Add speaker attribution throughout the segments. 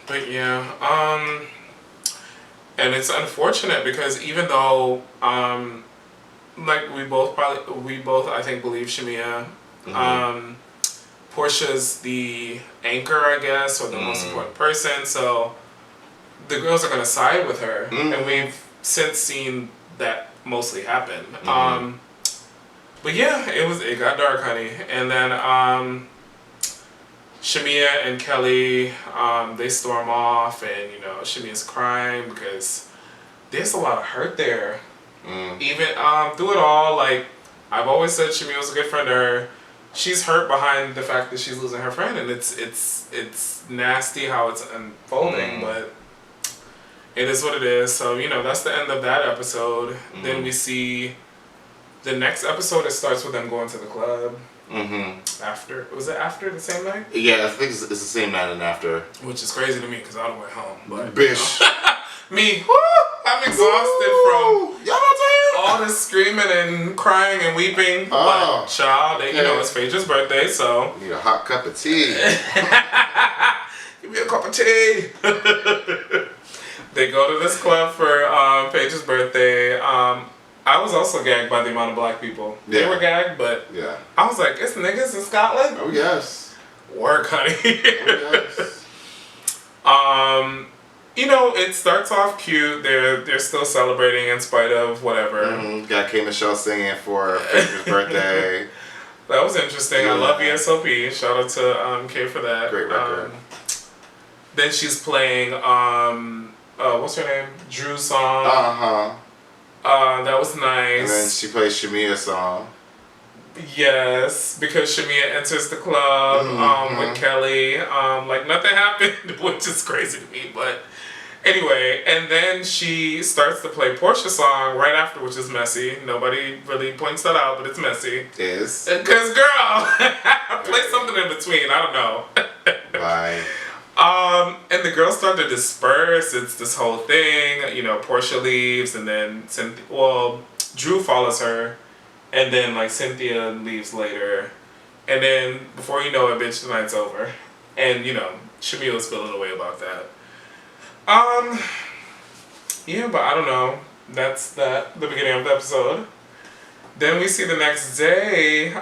Speaker 1: But yeah, and it's unfortunate because even though, like we both I think believe Shamia,
Speaker 2: Mm-hmm.
Speaker 1: Portia's the anchor, I guess, or the most important person. So the girls are gonna side with her, and we've since seen that mostly happen. But yeah, it got dark, honey, and then Shamia and Kelly, they storm off, and Shamia's crying because there's a lot of hurt there. Even through it all, like I've always said, Shamia was a good friend to her. She's hurt behind the fact that she's losing her friend, and it's nasty how it's unfolding, but it is what it is. So that's the end of that episode. Then we see the next episode. It starts with them going to the club. After, was it after the same night?
Speaker 2: Yeah, I think it's the same night and after.
Speaker 1: Which is crazy to me because I don't went home. But
Speaker 2: Bish.
Speaker 1: Me, woo, I'm exhausted from all this screaming and crying and weeping.
Speaker 2: Oh,
Speaker 1: but child, it's Phaedra's birthday, so
Speaker 2: need a hot cup of tea.
Speaker 1: Give me a cup of tea. They go to this club for Paige's birthday. I was also gagged by the amount of black people. They were gagged, but I was like, it's niggas in Scotland?
Speaker 2: Oh, yes.
Speaker 1: Work, honey.
Speaker 2: Oh,
Speaker 1: yes. It starts off cute. They're still celebrating in spite of whatever.
Speaker 2: Got K. Michelle singing for Phaedra's birthday.
Speaker 1: That was interesting. I love ESOP. Shout out to Kay for that.
Speaker 2: Great record.
Speaker 1: Then she's playing, what's her name? Drew's song. That was nice.
Speaker 2: And then she plays Shamia's song.
Speaker 1: Yes, because Shamia enters the club with Kelly. Like nothing happened, which is crazy to me. But anyway, and then she starts to play Portia's song right after, which is messy. Nobody really points that out, but it's messy.
Speaker 2: It is.
Speaker 1: Because, girl, play something in between. I don't know.
Speaker 2: Bye.
Speaker 1: And the girls start to disperse. It's this whole thing. Portia leaves, and then Drew follows her, and then like Cynthia leaves later, and then before you know it, bitch, the night's over, and Shamia was feeling away about that. Yeah, but I don't know. That's the beginning of the episode. Then we see the next day.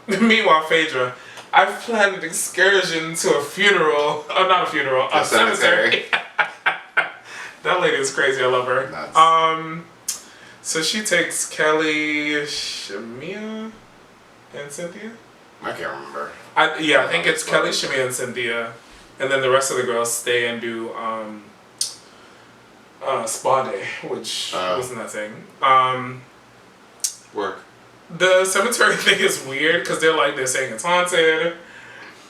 Speaker 1: Meanwhile, Phaedra. I've planned an excursion to a funeral. Oh, not a funeral. A cemetery. That lady is crazy. I love her.
Speaker 2: Nuts.
Speaker 1: So she takes Kelly, Shamia, and Cynthia.
Speaker 2: I can't remember.
Speaker 1: I think it's Kelly, Shamia, and Cynthia, and then the rest of the girls stay and do spa day, which was nothing.
Speaker 2: Work.
Speaker 1: The cemetery thing is weird because they're saying it's haunted,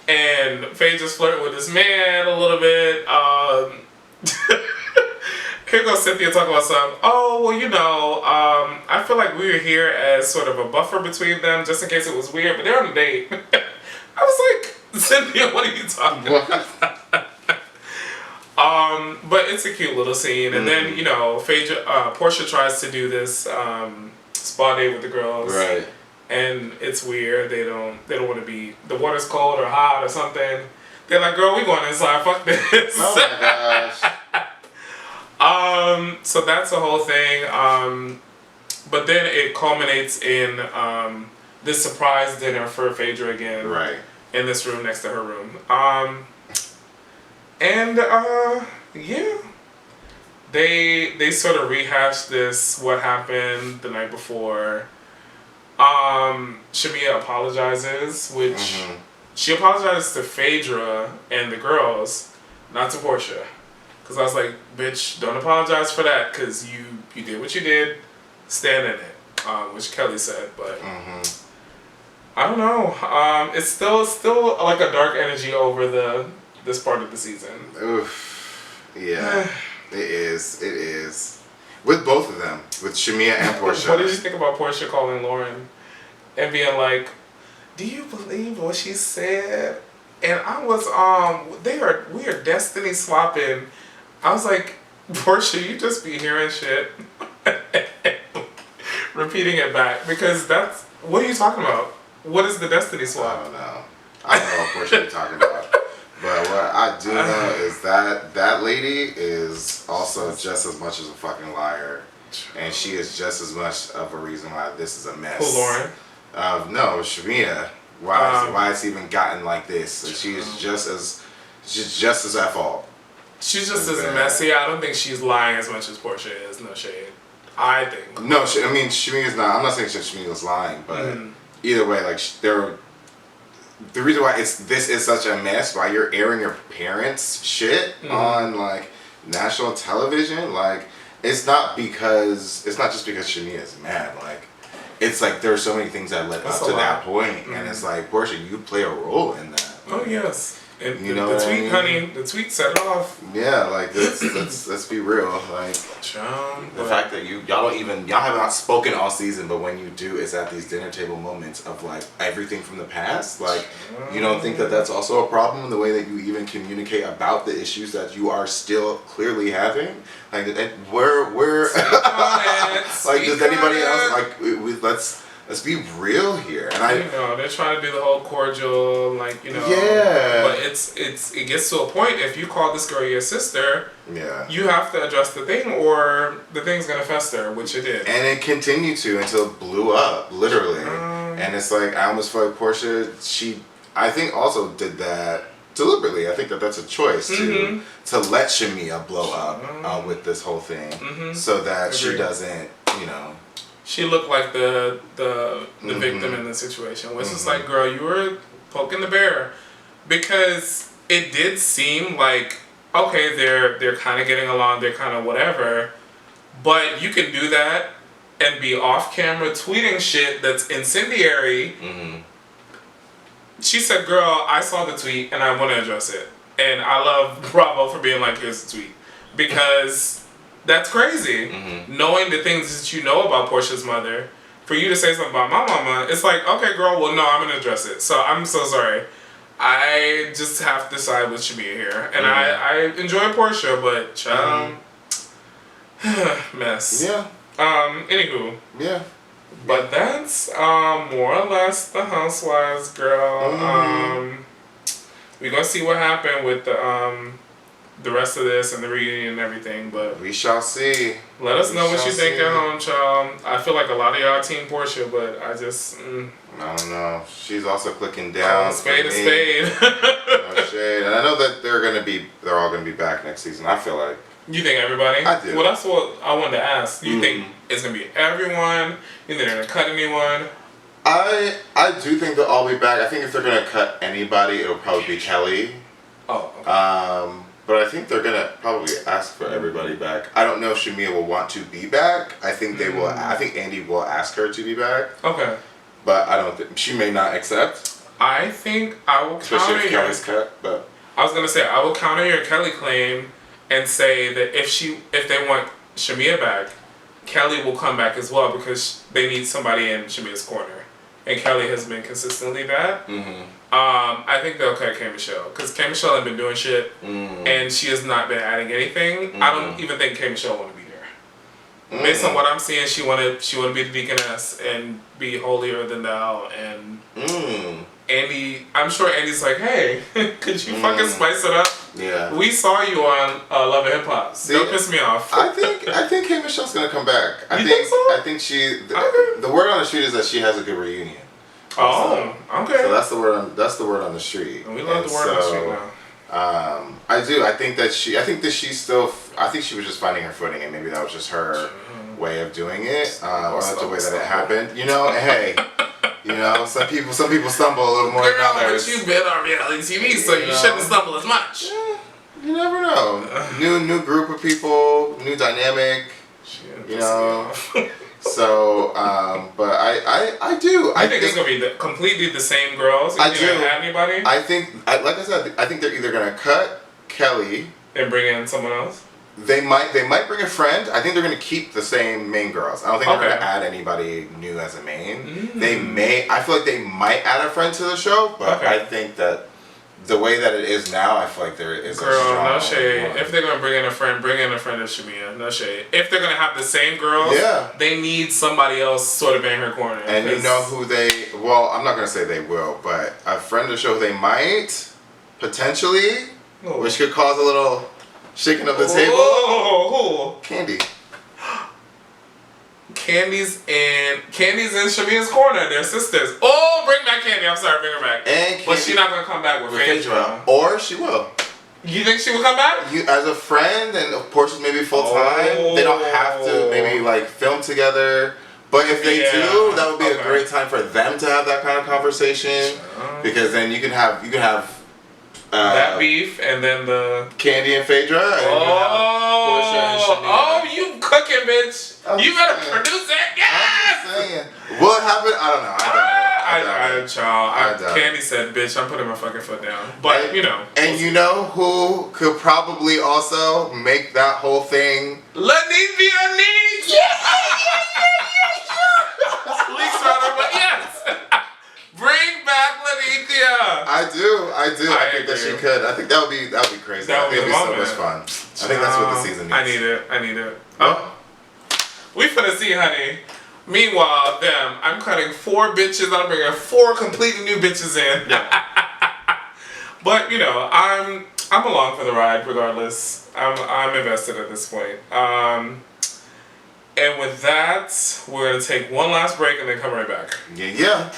Speaker 1: and Faye just flirting with this man a little bit. Here goes Cynthia talking about something. Oh, well, I feel like we were here as sort of a buffer between them just in case it was weird, but they're on a date. I was like, Cynthia, what are you talking about? But it's a cute little scene, and then Portia tries to do this spa day with the girls,
Speaker 2: right?
Speaker 1: And it's weird. They don't want to be. The water's cold or hot or something. They're like, girl, we going inside. Fuck this.
Speaker 2: Oh my gosh.
Speaker 1: So that's the whole thing. But then it culminates in this surprise dinner for Phaedra again,
Speaker 2: right?
Speaker 1: In this room next to her room. And yeah, they sort of rehash this, what happened the night before. Shamia apologizes, which she apologizes to Phaedra and the girls, not to Portia. Because I was like, bitch, don't apologize for that, because you did what you did, stand in it, which Kelly said, but I don't know. It's still like a dark energy over this part of the season.
Speaker 2: Oof. Yeah. It is. With both of them. With Shamia and Portia.
Speaker 1: What did you think about Portia calling Lauren and being like, do you believe what she said? And I was, we are destiny swapping. I was like, Portia, you just be hearing shit. Repeating it back. Because what are you talking about? What is the destiny swap?
Speaker 2: I don't know what Portia you're talking about. But what I do know is that lady is also just as much as a fucking liar. And she is just as much of a reason why this is a mess.
Speaker 1: Who, Lauren?
Speaker 2: No, Shamia. Why it's even gotten like this? And she's just as at fault.
Speaker 1: She's just as messy. I don't think she's lying as much as Portia is. No shade. I think.
Speaker 2: No, I mean Shamia's not. I'm not saying Shamia's lying, but either way, like the reason why this is such a mess, why you're airing your parents' shit on like national television, like it's not just because Shamia is mad, like it's like there's so many things that led up to that point, and it's like Portia, you play a role in that.
Speaker 1: Oh yes. And
Speaker 2: you know
Speaker 1: the tweet,
Speaker 2: I mean?
Speaker 1: honey, the tweet set it off.
Speaker 2: Yeah, like let's be real. Like the fact that y'all have not spoken all season, but when you do, it's at these dinner table moments of like everything from the past. Like you don't think that that's also a problem in the way that you even communicate about the issues that you are still clearly having. Like we're like does anybody else like let's be real here. And
Speaker 1: they're trying to do the whole cordial, like,
Speaker 2: yeah.
Speaker 1: But it gets to a point, if you call this girl your sister, you have to address the thing or the thing's gonna fester, which it did.
Speaker 2: And it continued to until it blew up, literally. And it's like, I almost feel like Portia, I think also did that deliberately. I think that that's a choice to let Shamia blow up with this whole thing so that she doesn't,
Speaker 1: She looked like the victim in the situation. Which is like, girl, you were poking the bear. Because it did seem like, okay, they're kind of getting along, they're kind of whatever. But you can do that and be off camera tweeting shit that's incendiary. She said, girl, I saw the tweet and I want to address it. And I love Bravo for being like, here's the tweet. Because that's crazy. Knowing the things that you know about Portia's mother, for you to say something about my mama, it's like, okay, girl, well, no, I'm going to address it. So I'm so sorry. I just have to side with Shamia here. And I enjoy Portia, but child, mess.
Speaker 2: Yeah.
Speaker 1: Anywho.
Speaker 2: Yeah.
Speaker 1: But that's more or less the Housewives, girl. We're going to see what happened with the rest of this and the reunion and everything, but
Speaker 2: we shall see.
Speaker 1: Let us know what you think at home, child. I feel like a lot of y'all team Portia, but I just
Speaker 2: I don't know. She's also clicking down.
Speaker 1: Spade to spade.
Speaker 2: No shade. And I know that they're all gonna be back next season. I feel like.
Speaker 1: You think everybody?
Speaker 2: I do.
Speaker 1: Well, that's what I wanted to ask. You think it's gonna be everyone? You think they're gonna cut anyone?
Speaker 2: I do think they'll all be back. I think if they're gonna cut anybody, it'll probably be Kelly.
Speaker 1: Oh. Okay.
Speaker 2: But I think they're gonna probably ask for everybody back. I don't know if Shamia will want to be back. I think they will. I think Andy will ask her to be back.
Speaker 1: Okay.
Speaker 2: But I don't think she may not accept.
Speaker 1: I think I will
Speaker 2: especially if Kelly's cut. But
Speaker 1: I was gonna say I will counter your Kelly claim and say that if they want Shamia back, Kelly will come back as well because they need somebody in Shamia's corner, and Kelly has been consistently that. I think they'll cut K Michelle because K Michelle has been doing shit, and she has not been adding anything. I don't even think K Michelle want to be there. Based on what I'm seeing, she want to be the deaconess and be holier than thou. And Andy, I'm sure Andy's like, hey, could you fucking spice it up?
Speaker 2: Yeah.
Speaker 1: We saw you on Love and Hip Hop. Don't piss me off.
Speaker 2: I think K Michelle's gonna come back.
Speaker 1: You think so?
Speaker 2: I think the word on the street is that she has a good reunion.
Speaker 1: Oh, okay.
Speaker 2: So that's the word on the street.
Speaker 1: And we love the word on the street now.
Speaker 2: I do. I think she was just finding her footing, and maybe that was just her way of doing it, or not the way that it happened. Hey, some people stumble a little more than others.
Speaker 1: But you've been on reality TV, so you shouldn't stumble as much.
Speaker 2: Yeah, you never know. New group of people, new dynamic. So, but I do.
Speaker 1: I think it's gonna be completely the same girls.
Speaker 2: I do.
Speaker 1: Add anybody?
Speaker 2: I think, like I said, I think they're either gonna cut Kelly
Speaker 1: and bring in someone else.
Speaker 2: They might bring a friend. I think they're gonna keep the same main girls. I don't think they're gonna add anybody new as a main. They may. I feel like they might add a friend to the show, but I think that the way that it is now, I feel like there is a strong
Speaker 1: no shade.
Speaker 2: one.
Speaker 1: If they're gonna bring in a friend of Shamia. No shade. If they're gonna have the same girls, they need somebody else sort of in her corner.
Speaker 2: And you know who they? Well, I'm not gonna say they will, but a friend of the show they might potentially, which could cause a little shaking of the table.
Speaker 1: Who?
Speaker 2: Candy.
Speaker 1: Candy's in Shamia's corner. They're sisters. Oh, bring back Candy. I'm sorry, bring her back. But she's not gonna come back with Phaedra.
Speaker 2: Or she will.
Speaker 1: You think she will come back?
Speaker 2: As a friend, and of course maybe full time. They don't have to maybe like film together. But if they do, that would be a great time for them to have that kind of conversation. Because then you can have
Speaker 1: that beef and then the
Speaker 2: Candy and Phaedra.
Speaker 1: And you cooking, bitch. You better produce it. Yes.
Speaker 2: I'm just saying. What happened? I don't know.
Speaker 1: Candy said, "Bitch, I'm putting my fucking foot down." But
Speaker 2: and you know who could probably also make that whole thing?
Speaker 1: Lanithia Neat. Leaks rather, but yes. Bring back Lanithia.
Speaker 2: I do. I think that she could. I think that would be crazy.
Speaker 1: That would be
Speaker 2: so much fun. I think that's what the season needs.
Speaker 1: I need it. Oh. We finna see, honey. Meanwhile, I'm cutting 4 bitches. I'm bringing 4 completely new bitches in. Yeah. But I'm along for the ride regardless. I'm invested at this point. And with that, we're gonna take one last break and then come right back.
Speaker 2: Yeah.